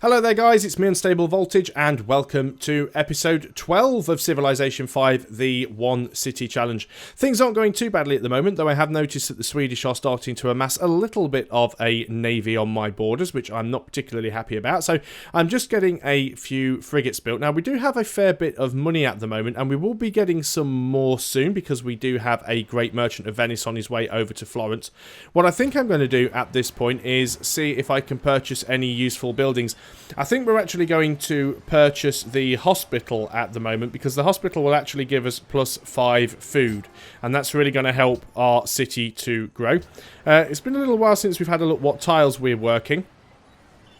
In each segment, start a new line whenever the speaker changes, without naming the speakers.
Hello there guys, it's me Unstable Voltage and welcome to episode 12 of Civilization 5, the One City Challenge. Things aren't going too badly at the moment, though I have noticed that the Swedish are starting to amass a little bit of a navy on my borders, which I'm not particularly happy about, so I'm just getting a few frigates built. Now we do have a fair bit of money at the moment, and we will be getting some more soon because we do have a great merchant of Venice on his way over to Florence. What I think I'm going to do at this point is see if I can purchase any useful buildings. I think we're actually going to purchase the hospital at the moment because the hospital will actually give us +5 food, and that's really going to help our city to grow. It's been a little while since we've had a look what tiles we're working.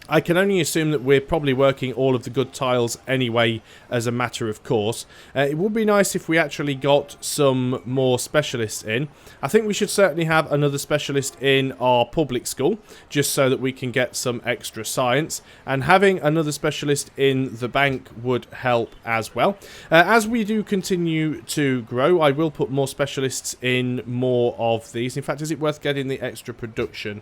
I can only assume that we're probably working all of the good tiles anyway as a matter of course. It would be nice if we actually got some more specialists in. I think we should certainly have another specialist in our public school just so that we can get some extra science, and having another specialist in the bank would help as well. As we do continue to grow, I will put more specialists in more of these. In fact, is it worth getting the extra production?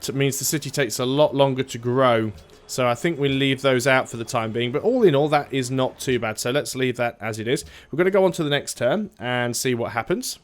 It means the city takes a lot longer to grow, so I think we leave those out for the time being, but all in all that is not too bad, so let's leave that as it is. We're going to go on to the next turn and see what happens.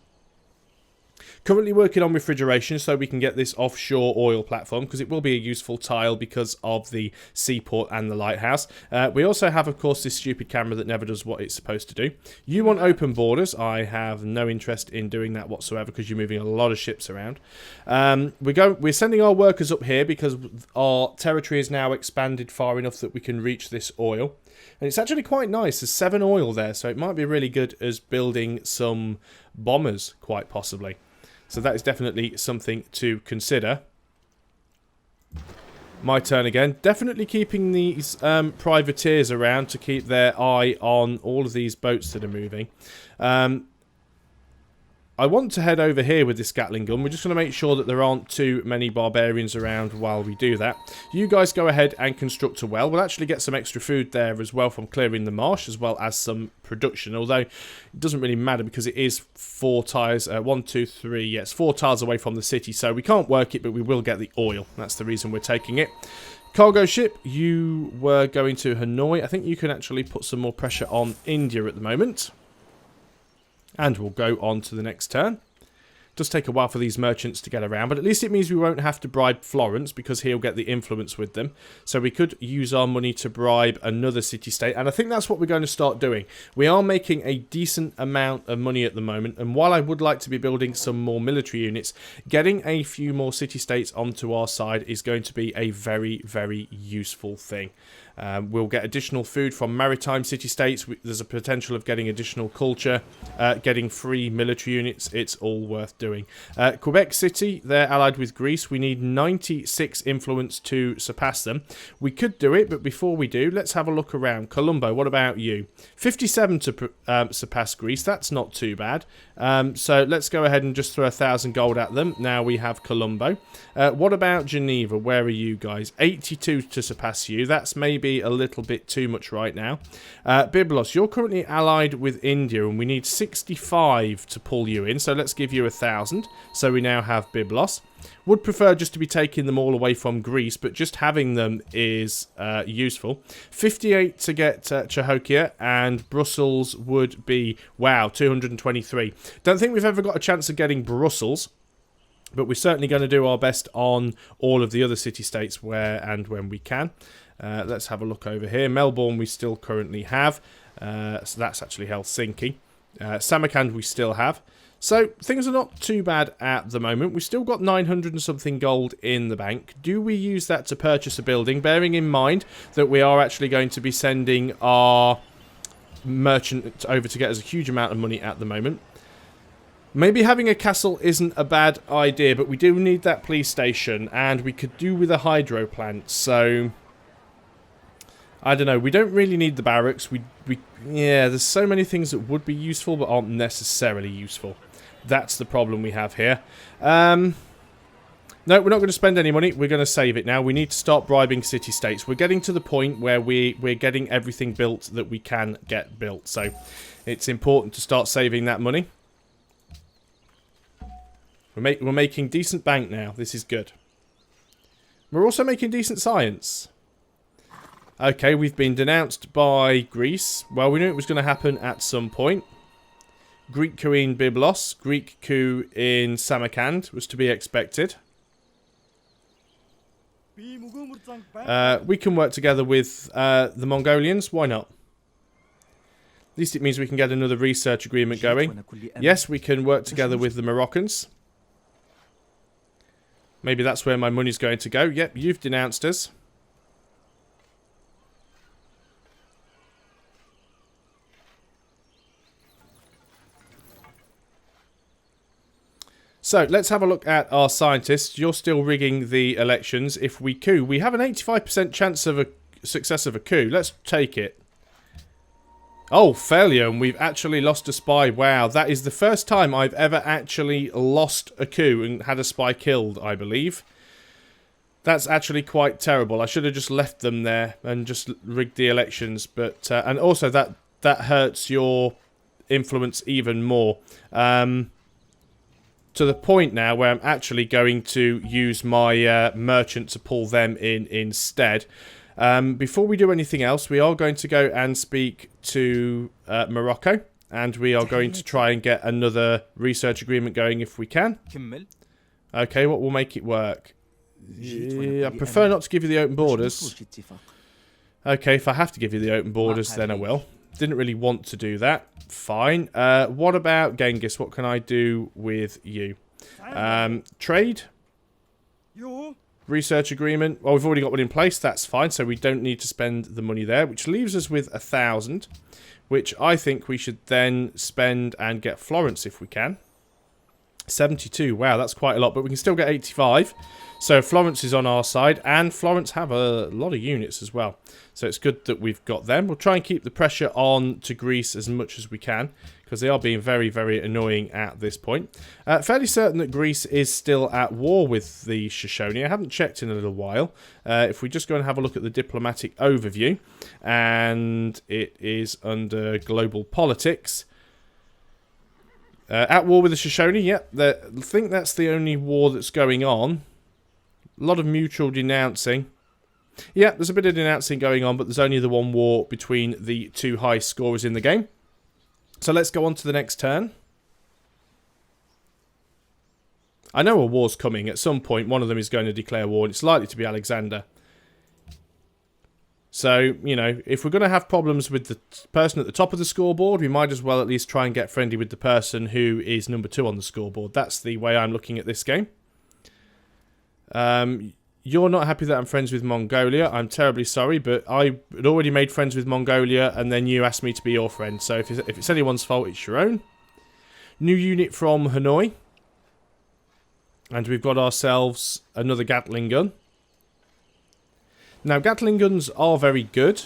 Currently working on refrigeration so we can get this offshore oil platform, because it will be a useful tile because of the seaport and the lighthouse. We also have, of course, this stupid camera that never does what it's supposed to do. You want open borders. I have no interest in doing that whatsoever because you're moving a lot of ships around. We're sending our workers up here because our territory is now expanded far enough that we can reach this oil. And it's actually quite nice. There's 7 oil there, so it might be really good as building some bombers, quite possibly. So that is definitely something to consider. My turn again. Definitely keeping these privateers around to keep their eye on all of these boats that are moving. I want to head over here with this Gatling gun. We're just going to make sure that there aren't too many barbarians around while we do that. You guys go ahead and construct a well. We'll actually get some extra food there as well from clearing the marsh, as well as some production. Although it doesn't really matter because it is 4 tiles. 1, 2, 3. Yeah, it's 4 tiles away from the city, so we can't work it, but we will get the oil. That's the reason we're taking it. Cargo ship, you were going to Hanoi. I think you can actually put some more pressure on India at the moment. And we'll go on to the next turn. It does take a while for these merchants to get around, but at least it means we won't have to bribe Florence because he'll get the influence with them. So we could use our money to bribe another city-state, and I think that's what we're going to start doing. We are making a decent amount of money at the moment, and while I would like to be building some more military units, getting a few more city-states onto our side is going to be a very, very useful thing. We'll get additional food from maritime city-states. There's a potential of getting additional culture, getting free military units. It's all worth doing. Quebec City, they're allied with Greece. We need 96 influence to surpass them. We could do it, but before we do, let's have a look around. Colombo, what about you? 57 to surpass Greece. That's not too bad. So let's go ahead and just throw 1,000 gold at them. Now we have Colombo. What about Geneva? Where are you guys? 82 to surpass you. That's maybe a little bit too much right now. Byblos, you're currently allied with India and we need 65 to pull you in, so let's give you 1,000. So we now have Byblos. Would prefer just to be taking them all away from Greece, but just having them is useful. 58 to get Cahokia, and Brussels would be, wow, 223. Don't think we've ever got a chance of getting Brussels, but we're certainly going to do our best on all of the other city-states where and when we can. Let's have a look over here. Melbourne we still currently have. So that's actually Helsinki. Samarkand we still have. So things are not too bad at the moment. We've still got 900 and something gold in the bank. Do we use that to purchase a building? Bearing in mind that we are actually going to be sending our merchant over to get us a huge amount of money at the moment. Maybe having a castle isn't a bad idea, but we do need that police station, and we could do with a hydro plant, so I don't know. We don't really need the barracks. Yeah, there's so many things that would be useful but aren't necessarily useful. That's the problem we have here. No, we're not going to spend any money. We're going to save it now. We need to start bribing city-states. We're getting to the point where we're getting everything built that we can get built. So it's important to start saving that money. We're making decent bank now. This is good. We're also making decent science. Okay, we've been denounced by Greece. Well, we knew it was going to happen at some point. Greek coup in Byblos, Greek coup in Samarkand was to be expected. We can work together with the Mongolians. Why not? At least it means we can get another research agreement going. Yes, we can work together with the Moroccans. Maybe that's where my money's going to go. Yep, you've denounced us. So, let's have a look at our scientists. You're still rigging the elections. If we coup, we have an 85% chance of a success of a coup. Let's take it. Oh, failure, and we've actually lost a spy. Wow, that is the first time I've ever actually lost a coup and had a spy killed, I believe. That's actually quite terrible. I should have just left them there and just rigged the elections. But and also that hurts your influence even more. To the point now where I'm actually going to use my merchant to pull them in instead. Before we do anything else, we are going to go and speak to Morocco. And we are going to try and get another research agreement going if we can. Okay, what will make it work? Yeah, I prefer not to give you the open borders. Okay, if I have to give you the open borders, then I will. Didn't really want to do that. Fine. What about Genghis? What can I do with you? Trade? Research agreement. Well, we've already got one in place. That's fine. So we don't need to spend the money there, which leaves us with 1,000, which I think we should then spend and get Florence if we can. 72. Wow, that's quite a lot, but we can still get 85. So Florence is on our side, and Florence have a lot of units as well. So it's good that we've got them. We'll try and keep the pressure on to Greece as much as we can, because they are being very, very annoying at this point. Fairly certain that Greece is still at war with the Shoshone. I haven't checked in a little while. If we just go and have a look at the diplomatic overview, and it is under global politics. At war with the Shoshone, yep. I think that's the only war that's going on. A lot of mutual denouncing. Yeah, there's a bit of denouncing going on, but there's only the one war between the two high scorers in the game. So let's go on to the next turn. I know a war's coming. At some point, one of them is going to declare war, and it's likely to be Alexander. So, you know, if we're going to have problems with the person at the top of the scoreboard, we might as well at least try and get friendly with the person who is number 2 on the scoreboard. That's the way I'm looking at this game. You're not happy that I'm friends with Mongolia. I'm terribly sorry, but I had already made friends with Mongolia, and then you asked me to be your friend. So if it's anyone's fault, it's your own. New unit from Hanoi. And we've got ourselves another Gatling gun. Now, Gatling guns are very good.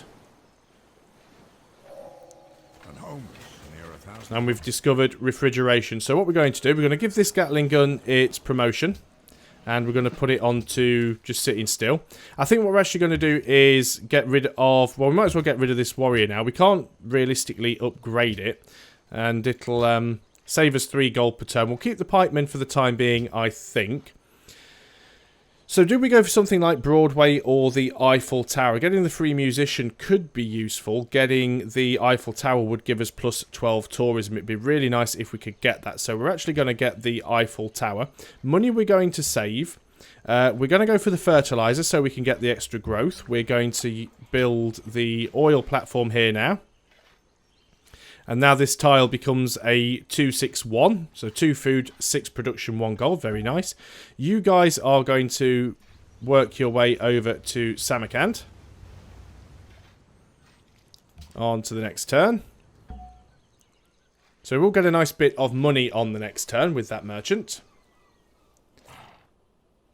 And we've discovered refrigeration. So what we're going to do, we're going to give this Gatling gun its promotion. And we're going to put it on to just sitting still. I think what we're actually going to do is get rid of... Well, we might as well get rid of this warrior now. We can't realistically upgrade it. And it'll save us 3 gold per turn. We'll keep the pikemen for the time being, I think. So do we go for something like Broadway or the Eiffel Tower? Getting the free musician could be useful. Getting the Eiffel Tower would give us plus 12 tourism. It'd be really nice if we could get that. So we're actually going to get the Eiffel Tower. Money we're going to save. We're going to go for the fertilizer so we can get the extra growth. We're going to build the oil platform here now. And now this tile becomes a 2-6-1. So 2 food, 6 production, 1 gold. Very nice. You guys are going to work your way over to Samarkand. On to the next turn. So we'll get a nice bit of money on the next turn with that merchant.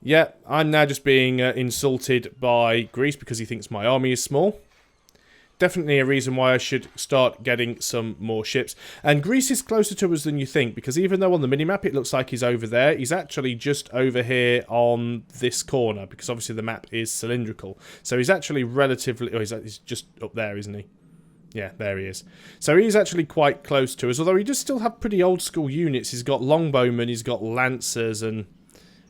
Yeah, I'm now just being insulted by Greece because he thinks my army is small. Definitely a reason why I should start getting some more ships. And Greece is closer to us than you think, because even though on the minimap it looks like he's over there, he's actually just over here on this corner, because obviously the map is cylindrical. So he's actually relatively... Oh, he's just up there, isn't he? Yeah, there he is. So he's actually quite close to us, although he does still have pretty old school units. He's got longbowmen, he's got lancers, and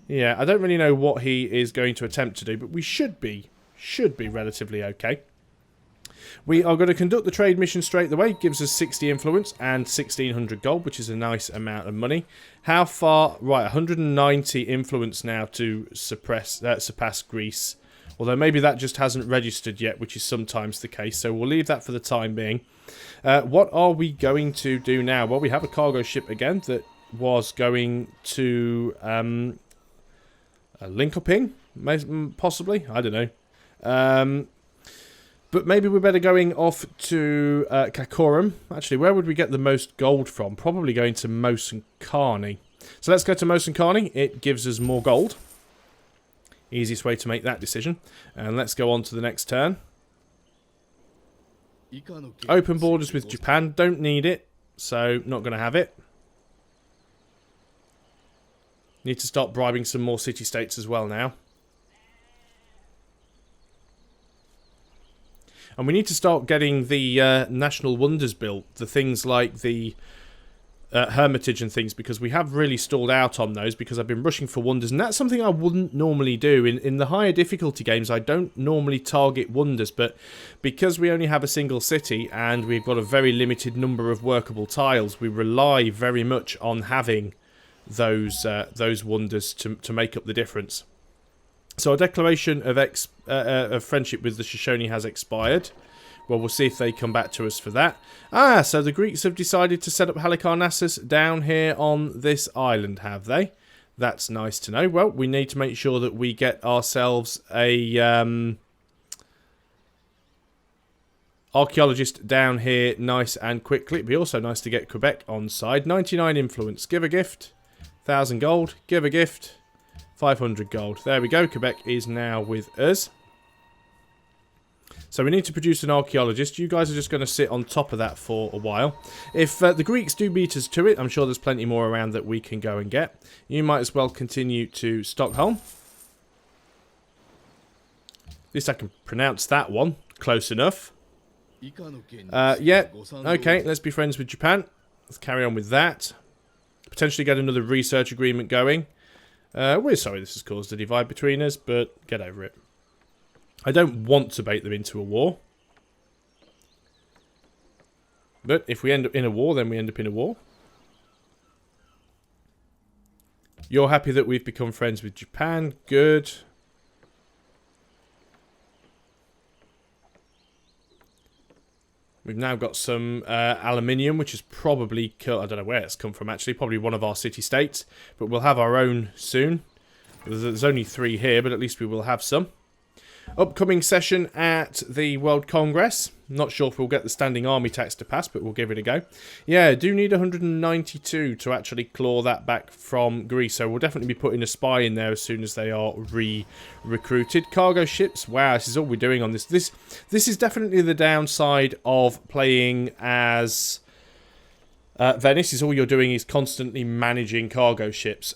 Yeah, I don't really know what he is going to attempt to do, but we should be relatively okay. We are going to conduct the trade mission straight away. Gives us 60 influence and 1600 gold, which is a nice amount of money. How far? Right, 190 influence now to surpass Greece. Although maybe that just hasn't registered yet, which is sometimes the case. So we'll leave that for the time being. What are we going to do now? Well, we have a cargo ship again that was going to link up in, possibly. I don't know. But maybe we're better going off to Kakorum. Actually, where would we get the most gold from? Probably going to Mosenkani. So let's go to Mosenkani. It gives us more gold. Easiest way to make that decision. And let's go on to the next turn. Open borders with Japan. Don't need it, so not going to have it. Need to start bribing some more city-states as well now. And we need to start getting the national wonders built. The things like the Hermitage and things, because we have really stalled out on those because I've been rushing for wonders. And that's something I wouldn't normally do. In the higher difficulty games, I don't normally target wonders. But because we only have a single city and we've got a very limited number of workable tiles, we rely very much on having those wonders to make up the difference. So our declaration of friendship with the Shoshone has expired. Well, we'll see if they come back to us for that. So the Greeks have decided to set up Halicarnassus down here on this island, have they? That's nice to know. Well, we need to make sure that we get ourselves a archaeologist down here nice and quickly. It'd be also nice to get Quebec on side. 99 influence. Give a gift. 1,000 gold. Give a gift. 500 gold. There we go. Quebec is now with us. So we need to produce an archaeologist. You guys are just going to sit on top of that for a while. If the Greeks do beat us to it, I'm sure there's plenty more around that we can go and get. You might as well continue to Stockholm. At least I can pronounce that one. Close enough. Yeah. Okay, let's be friends with Japan. Let's carry on with that. Potentially get another research agreement going. We're sorry this has caused a divide between us, but get over it. I don't want to bait them into a war. But if we end up in a war, then we end up in a war. You're happy that we've become friends with Japan. Good. We've now got some aluminium, which is probably... I don't know where it's come from, actually. Probably one of our city-states. But we'll have our own soon. There's only 3 here, but at least we will have some. Upcoming session at the World Congress. Not sure if we'll get the standing army tax to pass, but we'll give it a go. Yeah, do need 192 to actually claw that back from Greece. So we'll definitely be putting a spy in there as soon as they are re-recruited. Cargo ships. Wow, this is all we're doing on this. This is definitely the downside of playing as Venice. Is all you're doing is constantly managing cargo ships.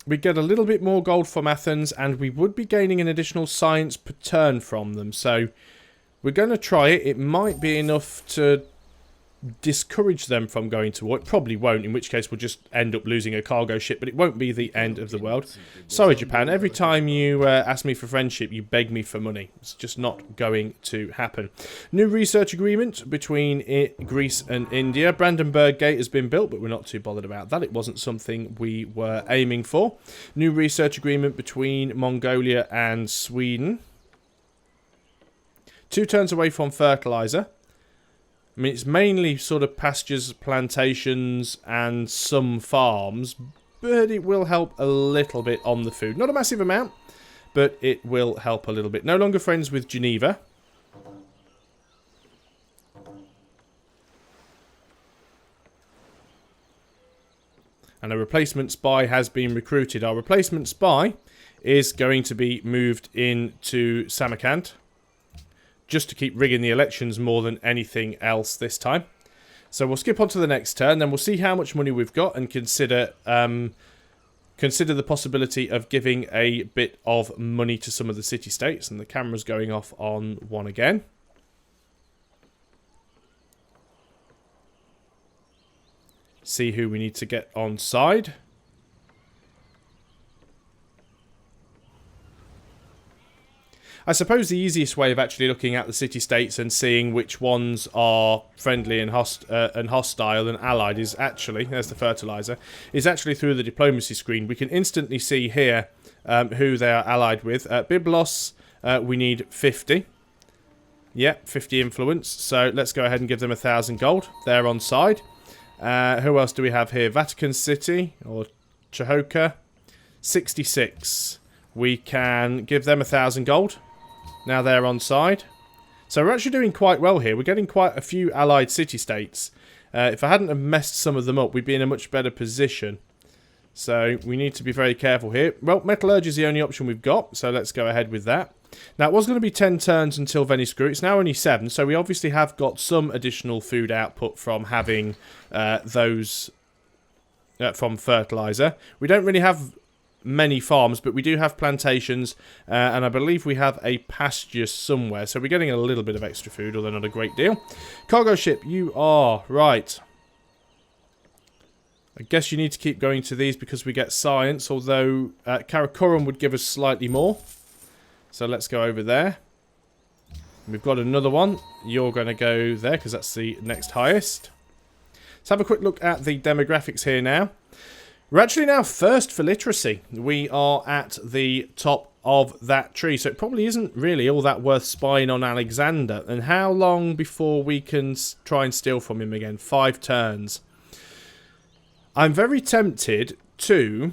We get a little bit more gold from Athens, and we would be gaining an additional science per turn from them. So we're going to try it. It might be enough to discourage them from going to war. It probably won't, in which case we'll just end up losing a cargo ship, but it won't be the end of the world. Sorry, Japan. Every time you ask me for friendship, you beg me for money. It's just not going to happen. New research agreement between Greece and India. Brandenburg Gate has been built, but we're not too bothered about that. It wasn't something we were aiming for. New research agreement between Mongolia and Sweden. 2 turns away from fertilizer. I mean, it's mainly sort of pastures, plantations, and some farms, but it will help a little bit on the food. Not a massive amount, but it will help a little bit. No longer friends with Geneva. And a replacement spy has been recruited. Our replacement spy is going to be moved into Samarkand, just to keep rigging the elections more than anything else this time. So we'll skip on to the next turn, then we'll see how much money we've got and consider the possibility of giving a bit of money to some of the city-states. And the camera's going off on one again. See who we need to get on side. I suppose the easiest way of actually looking at the city-states and seeing which ones are friendly and hostile and allied is actually, there's the fertilizer, is actually through the diplomacy screen. We can instantly see here who they are allied with. Byblos, we need 50. Yep, 50 influence. So let's go ahead and give them 1,000 gold. They're on side. Who else do we have here? Vatican City, or Chahoka, 66. We can give them 1,000 gold. Now they're on side. So we're actually doing quite well here. We're getting quite a few allied city-states. If I hadn't have messed some of them up, we'd be in a much better position. So we need to be very careful here. Well, metallurgy is the only option we've got, so let's go ahead with that. Now, it was going to be 10 turns until Venice grew. It's now only 7, so we obviously have got some additional food output from having those from fertilizer. We don't really have many farms, but we do have plantations, and I believe we have a pasture somewhere, so we're getting a little bit of extra food, although not a great deal. Cargo ship, you are right. I guess you need to keep going to these because we get science, although Karakorum would give us slightly more. So let's go over there. We've got another one. You're going to go there because that's the next highest. Let's have a quick look at the demographics here now. We're actually now first for literacy. We are at the top of that tree, so it probably isn't really all that worth spying on Alexander. And how long before we can try and steal from him again? 5 turns. I'm very tempted to...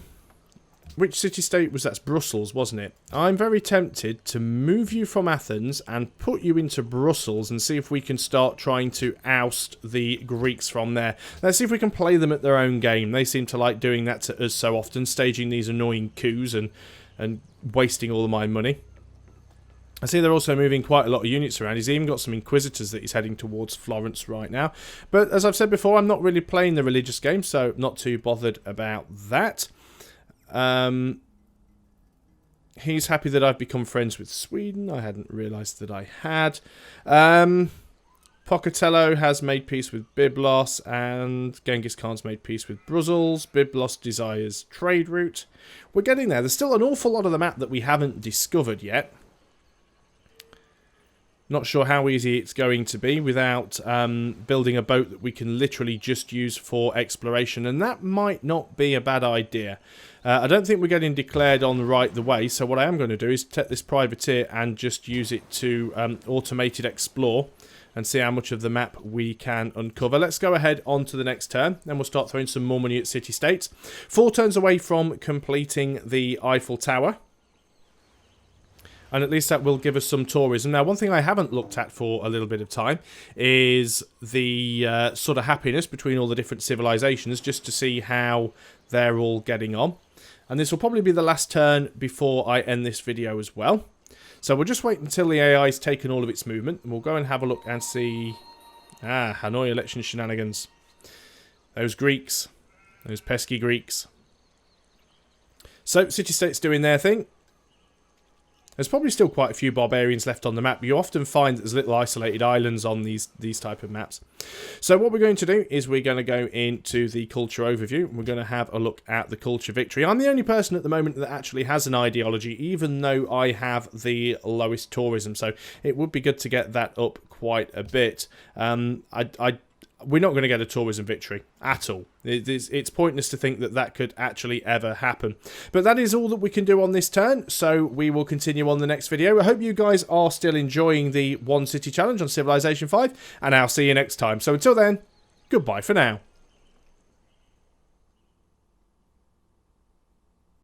Which city-state was that? That's Brussels, wasn't it? I'm very tempted to move you from Athens and put you into Brussels and see if we can start trying to oust the Greeks from there. Let's see if we can play them at their own game. They seem to like doing that to us so often, staging these annoying coups and wasting all of my money. I see they're also moving quite a lot of units around. He's even got some Inquisitors that he's heading towards Florence right now. But as I've said before, I'm not really playing the religious game, so not too bothered about that. He's happy that I've become friends with Sweden. I hadn't realised that I had. Pocatello has made peace with Byblos, and Genghis Khan's made peace with Brussels. Byblos desires trade route. We're getting there. There's still an awful lot of the map that we haven't discovered yet. Not sure how easy it's going to be without building a boat that we can literally just use for exploration, and that might not be a bad idea. I don't think we're getting declared on the way, so what I am going to do is take this privateer and just use it to automated explore and see how much of the map we can uncover. Let's go ahead on to the next turn, then we'll start throwing some more money at city-states. 4 turns away from completing the Eiffel Tower. And at least that will give us some tourism. Now, one thing I haven't looked at for a little bit of time is the sort of happiness between all the different civilizations, just to see how they're all getting on. And this will probably be the last turn before I end this video as well. So we'll just wait until the AI's taken all of its movement, and we'll go and have a look and see... Hanoi election shenanigans. Those Greeks. Those pesky Greeks. So, city-states doing their thing. There's probably still quite a few barbarians left on the map, but you often find that there's little isolated islands on these type of maps. So what we're going to do is we're going to go into the culture overview. We're going to have a look at the culture victory. I'm the only person at the moment that actually has an ideology, even though I have the lowest tourism. So it would be good to get that up quite a bit. We're not going to get a tourism victory at all. It's pointless to think that that could actually ever happen. But that is all that we can do on this turn, so we will continue on the next video. I hope you guys are still enjoying the One City Challenge on Civilization 5, and I'll see you next time. So until then, goodbye for now.